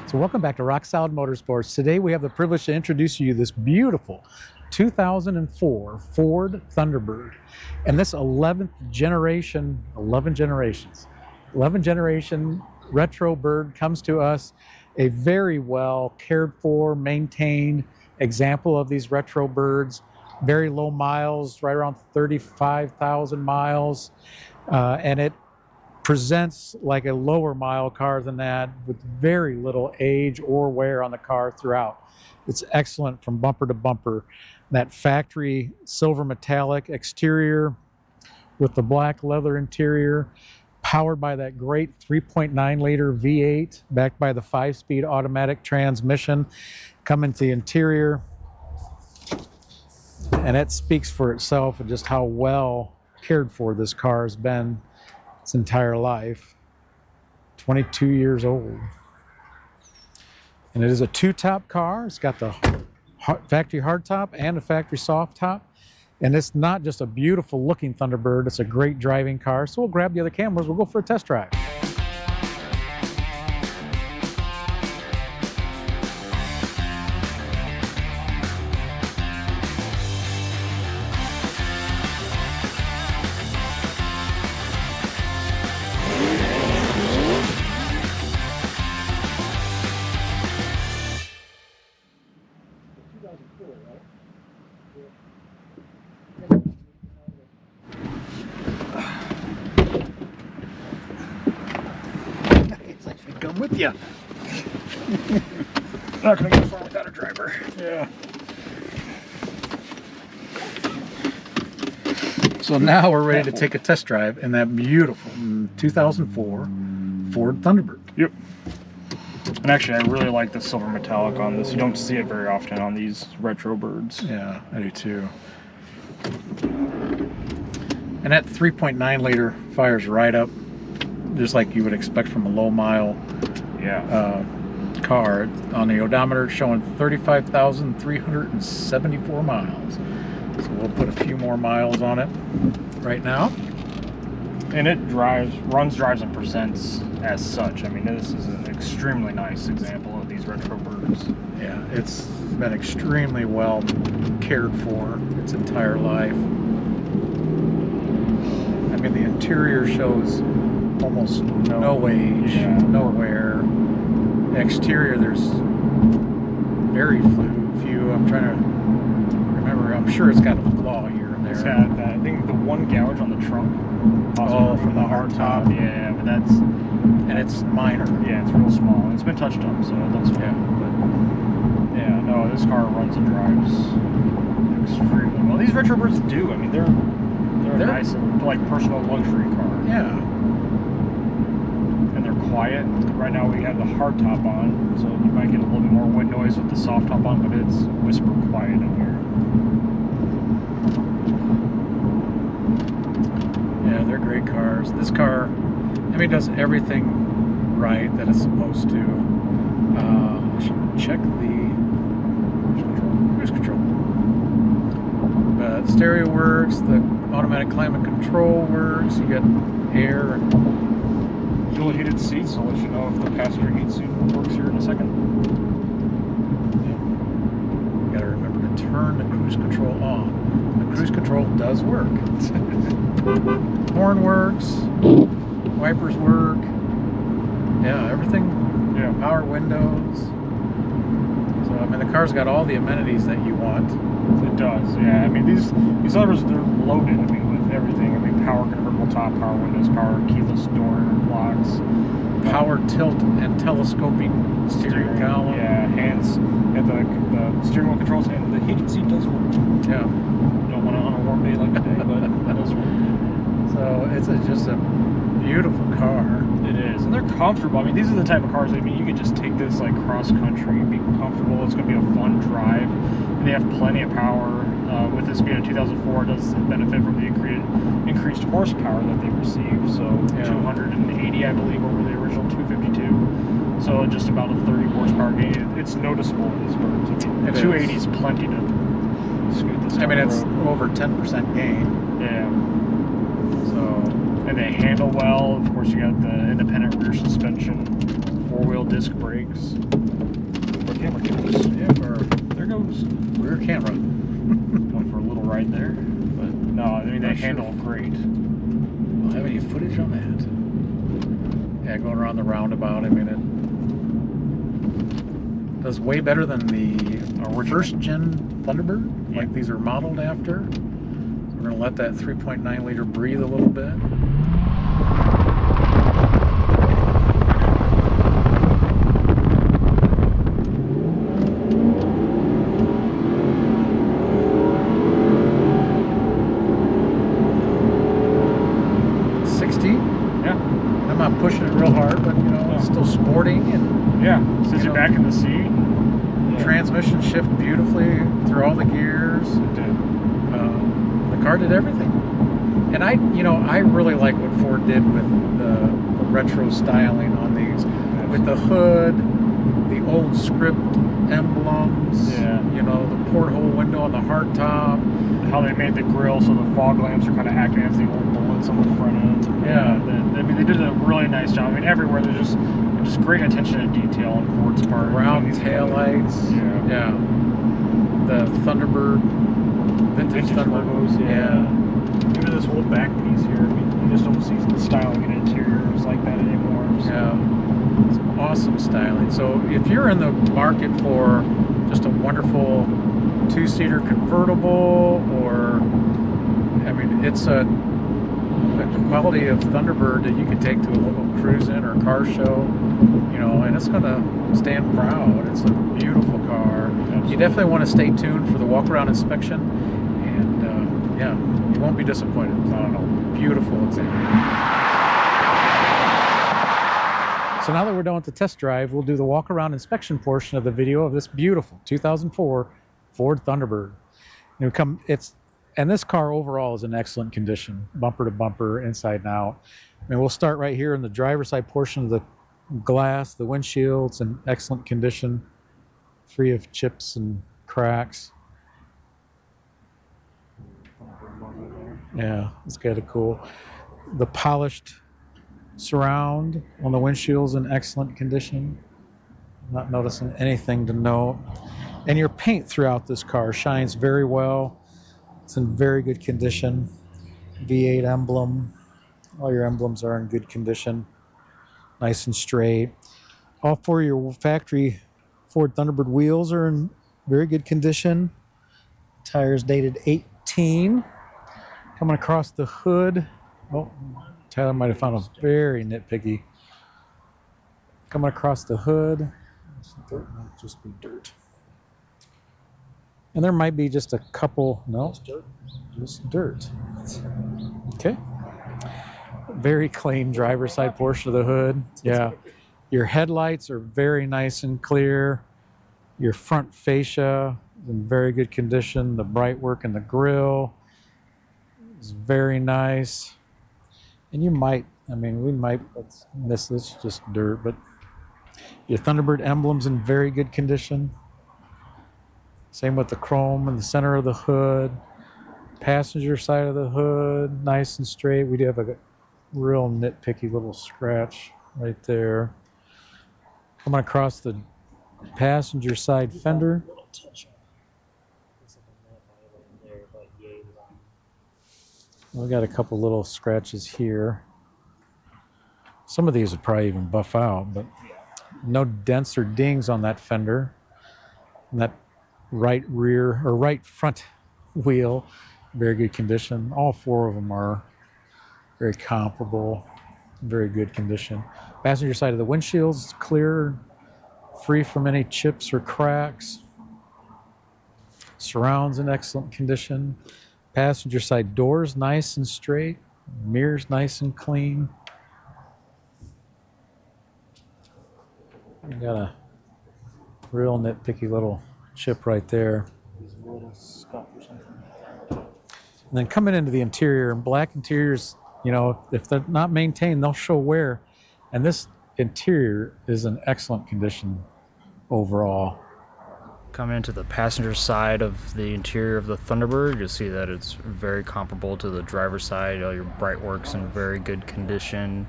So welcome back to Rock Solid Motorsports. Today we have the privilege to introduce you this beautiful 2004 Ford Thunderbird. And this 11 generation retro bird comes to us, a very well cared for, maintained example of these retro birds. Very low miles, right around 35,000 miles. And it presents like a lower mile car than that, with very little age or wear on the car throughout. It's excellent from bumper to bumper. That factory silver metallic exterior with the black leather interior, powered by that great 3.9 liter V8, backed by the 5-speed automatic transmission coming to the interior. And it speaks for itself and just how well cared for this car has been its entire life. 22 years old. And it is a two-top car. It's got the factory hardtop and a factory soft top. And it's not just a beautiful looking Thunderbird, it's a great driving car. So we'll grab the other cameras, we'll go for a test drive. Come with you. Not gonna go far without a driver. Yeah. So now we're ready to take a test drive in that beautiful 2004 Ford Thunderbird. Yep. And actually, I really like the silver metallic on this. You don't see it very often on these retro birds. Yeah, I do too. And that 3.9 liter fires right up, just like you would expect from a low mile car. On the odometer, it's showing 35,374 miles. So we'll put a few more miles on it right now. And it runs, and presents as such. I mean, this is an extremely nice example of these retro birds. Yeah, it's been extremely well cared for its entire life. I mean, the interior shows almost no age, no wear. The exterior, there's very few. I'm trying to remember. I'm sure it's got a flaw here and there. It's got that, I think the one gouge on the trunk. Oh, from the hard top. Yeah, but that's... And it's minor. Yeah, it's real small. It's been touched up, so it looks fine. Yeah. But yeah, no, this car runs and drives extremely well. These retro birds do. I mean, they're nice, like personal luxury car. Yeah. And they're quiet. Right now we have the hard top on, so you might get a little bit more wind noise with the soft top on, but it's whisper quiet in here. Yeah, they're great cars. This car, I mean, does everything right that it's supposed to. I should check the cruise control. But stereo works, the automatic climate control works, you get air and dual heated seats. I'll let you know if the passenger heat seat works here in a second. You gotta remember to turn the cruise control on. The cruise control does work. Horn works, wipers work, yeah, everything, power windows. So, I mean, the car's got all the amenities that you want. It does, yeah. I mean, these others, they're loaded, I mean, with everything. I mean, power convertible top, power windows, power keyless door locks. Power tilt and telescoping steering column. Yeah, hands, and the steering wheel controls, and the heated seat does work. Yeah. Don't want it on a warm day like today, but it does work. So it's just a beautiful car. It is, and they're comfortable. I mean, these are the type of cars, I mean, you could just take this like cross country, be comfortable. It's going to be a fun drive, and they have plenty of power. With this being a 2004, it does benefit from the increased horsepower that they receive. So 280, I believe, over the original 252. So just about a 30 horsepower gain. It's noticeable in these birds. I mean, 280 is plenty to scoot this. I mean, it's over 10% gain. Yeah. So, and they handle well. Of course, you got the independent rear suspension 4-wheel disc brakes. Where the camera goes. Yeah, there goes rear camera. Going for a little ride there. But no, I mean, they handle great. Don't have any footage on that. Yeah, going around the roundabout, I mean, it does way better than the first gen Thunderbird, like these are modeled after. So we're going to let that 3.9 liter breathe a little bit. Pushing it real hard, but you know, it's still sporting and sends you back in the seat. The transmission shifted beautifully through all the gears. It did. The car did everything, and I really like what Ford did with the retro styling on these, with the hood, the old script emblems. You know, the porthole window on the hardtop. How they made the grille so the fog lamps are kind of acting as the old bullets on the front end. I mean, they did a really nice job. I mean, everywhere there's just great attention to detail on Ford's part. Round taillights. Yeah. The Thunderbird, vintage Thunderbird logos. Even this whole back piece here. I mean, you just don't see the styling in interiors like that anymore. So. Yeah. It's awesome styling. So if you're in the market for just a wonderful two-seater convertible, or I mean, it's a quality of Thunderbird that you can take to a local cruise-in or car show, you know, and it's gonna stand proud. It's a beautiful car. Absolutely. You definitely want to stay tuned for the walk-around inspection, and you won't be disappointed. Not at all. Beautiful example. So now that we're done with the test drive, we'll do the walk-around inspection portion of the video of this beautiful 2004 Ford Thunderbird. And this car overall is in excellent condition, bumper to bumper, inside and out. I mean, we'll start right here in the driver's side portion of the glass. The windshield's in excellent condition, free of chips and cracks. Yeah, it's kind of cool. The polished surround on the windshield's in excellent condition. Not noticing anything to note. And your paint throughout this car shines very well. It's in very good condition. V8 emblem. All your emblems are in good condition. Nice and straight. All four of your factory Ford Thunderbird wheels are in very good condition. Tires dated 18. Coming across the hood. Oh, Tyler might have found a very nitpicky. Coming across the hood. Dirt might just be dirt. And there might be just a couple, no, just dirt. Okay. Very clean driver's side portion of the hood. Yeah. Your headlights are very nice and clear. Your front fascia is in very good condition. The bright work in the grille is very nice. And you might, I mean, we might miss this, just dirt, but your Thunderbird emblem's in very good condition. Same with the chrome in the center of the hood. Passenger side of the hood, nice and straight. We do have a real nitpicky little scratch right there. Coming across the passenger side fender. We got a couple little scratches here. Some of these would probably even buff out, but no dents or dings on that fender. And that right rear or right front wheel, very good condition. All four of them are very comparable, very good condition. Passenger side of the windshield is clear, free from any chips or cracks. Surrounds in excellent condition. Passenger side doors nice and straight. Mirrors nice and clean. We got a real nitpicky little chip right there. And then coming into the interior, black interiors, you know, if they're not maintained, they'll show wear. And this interior is in excellent condition overall. Coming into the passenger side of the interior of the Thunderbird, you'll see that it's very comparable to the driver's side. All your bright work's in very good condition.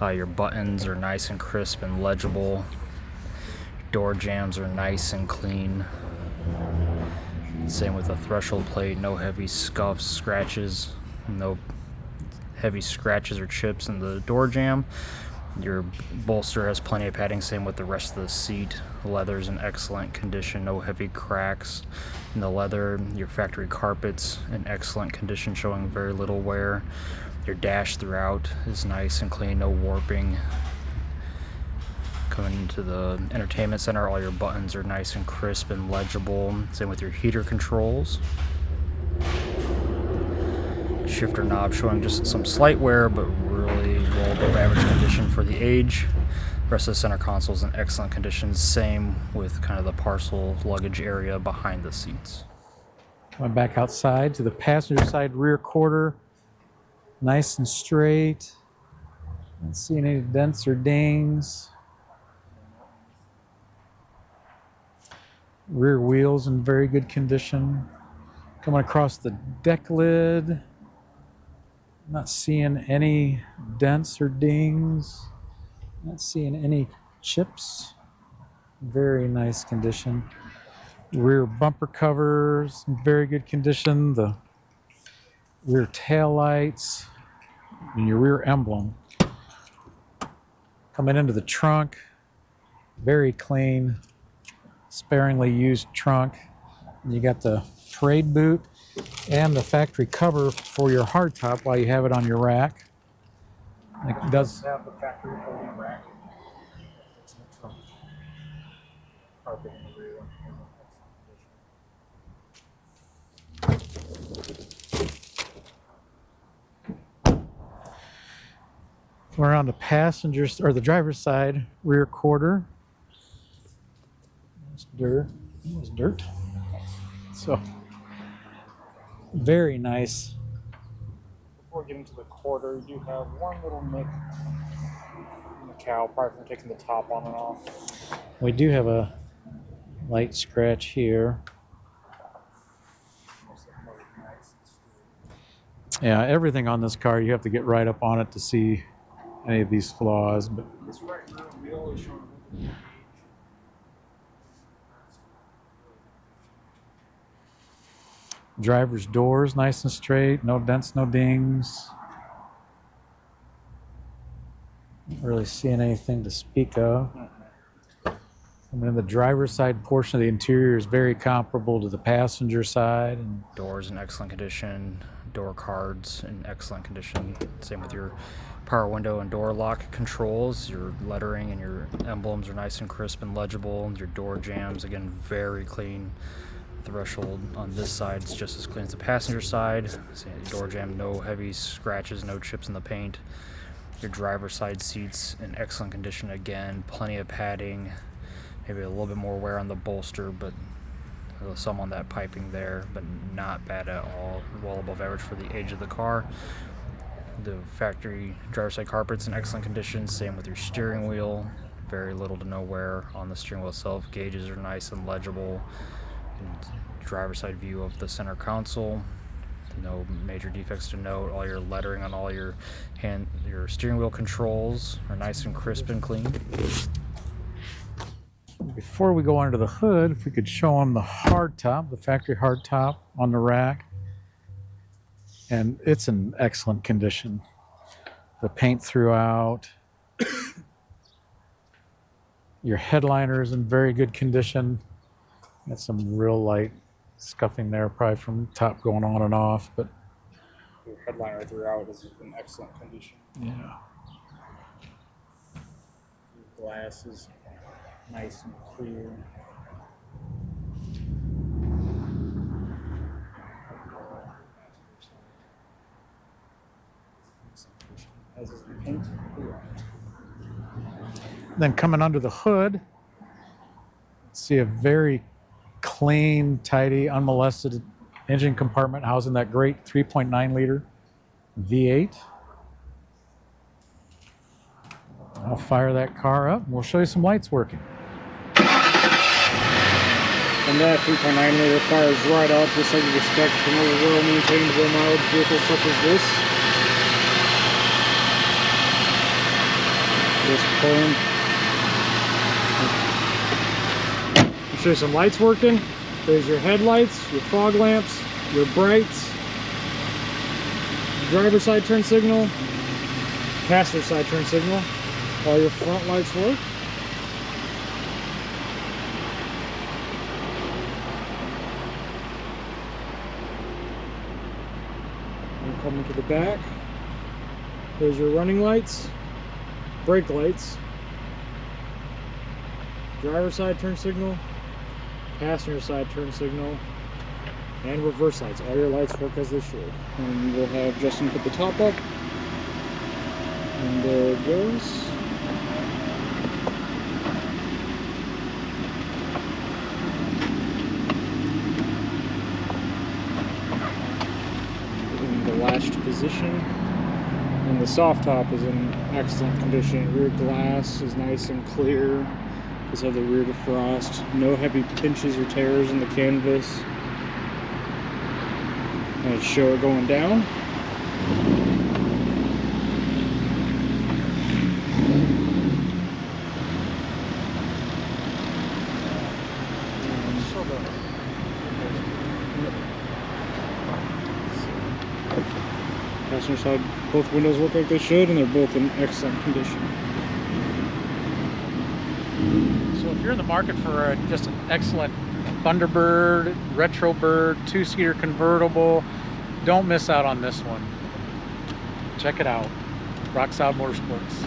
Your buttons are nice and crisp and legible. Door jambs are nice and clean. Same with the threshold plate, no heavy scuffs, scratches, no heavy scratches or chips in the door jamb. Your bolster has plenty of padding, same with the rest of the seat. The leather's in excellent condition, no heavy cracks in the leather. Your factory carpet's in excellent condition, showing very little wear. Your dash throughout is nice and clean, no warping. Coming into the entertainment center, all your buttons are nice and crisp and legible. Same with your heater controls. Shifter knob showing just some slight wear, but really well above average condition for the age. The rest of the center console is in excellent condition. Same with kind of the parcel luggage area behind the seats. Coming back outside to the passenger side rear quarter, nice and straight. Not seeing any dents or dings. Rear wheels in very good condition. Coming across the deck lid, not seeing any dents or dings. Not seeing any chips. Very nice condition. Rear bumper covers in very good condition. The rear tail lights and your rear emblem. Coming into the trunk, very clean, sparingly used trunk. And you got the parade boot and the factory cover for your hardtop while you have it on your rack. It does have the factory folding rack. It's in the trunk. Carpet in the rear. We're on the passenger's or the driver's side rear quarter. There's dirt. There's dirt. So very nice. Before getting to the quarter, you do have one little nick in the cowl, probably from taking the top on and off. We do have a light scratch here. Yeah, everything on this car, you have to get right up on it to see any of these flaws. But this right rear wheel is showing driver's doors nice and straight, no dents, no dings. Not really seeing anything to speak of. I mean, the driver's side portion of the interior is very comparable to the passenger side. And doors in excellent condition, door cards in excellent condition. Same with your power window and door lock controls. Your lettering and your emblems are nice and crisp and legible. Your door jambs, again, very clean. Threshold on this side is just as clean as the passenger side. Door jamb, no heavy scratches, no chips in the paint. Your driver's side seats in excellent condition again, plenty of padding, maybe a little bit more wear on the bolster, but some on that piping there, but not bad at all, well above average for the age of the car. The factory driver's side carpet's in excellent condition, same with your steering wheel, very little to no wear on the steering wheel itself. Gauges are nice and legible. Driver's side view of the center console, no major defects to note. All your lettering on all your steering wheel controls are nice and crisp and clean. before we go under the hood, if we could show them the hardtop, the factory hardtop on the rack, and it's in excellent condition. The paint throughout. Your headliner is in very good condition. Got some real light scuffing there, probably from top going on and off, but your headliner throughout is in excellent condition. yeah. Your glass is nice and clear. As is the paint throughout. Then coming under the hood, see a very clean, tidy, unmolested engine compartment housing that great 3.9 liter V8. I'll fire that car up and we'll show you some lights working. And that 3.9 liter fires right up, just like you'd expect from a well-maintained, well-mileage vehicle such as this. Just pulling. I'll show you some lights working. There's your headlights, your fog lamps, your brights, driver's side turn signal, passenger side turn signal. All your front lights work. And coming to the back, there's your running lights, brake lights, driver's side turn signal, passenger side turn signal, and reverse lights. All your lights work as they should. And we'll have Justin put the top up. And there it goes. In the latched position. And the soft top is in excellent condition. Rear glass is nice and clear. Does have the rear defrost. No heavy pinches or tears in the canvas. I'll show it going down. Passenger side, both windows work like they should, and they're both in excellent condition. So if you're in the market for just an excellent Thunderbird, Retrobird, 2-seater convertible, don't miss out on this one. Check it out. Rock Solid Motorsports.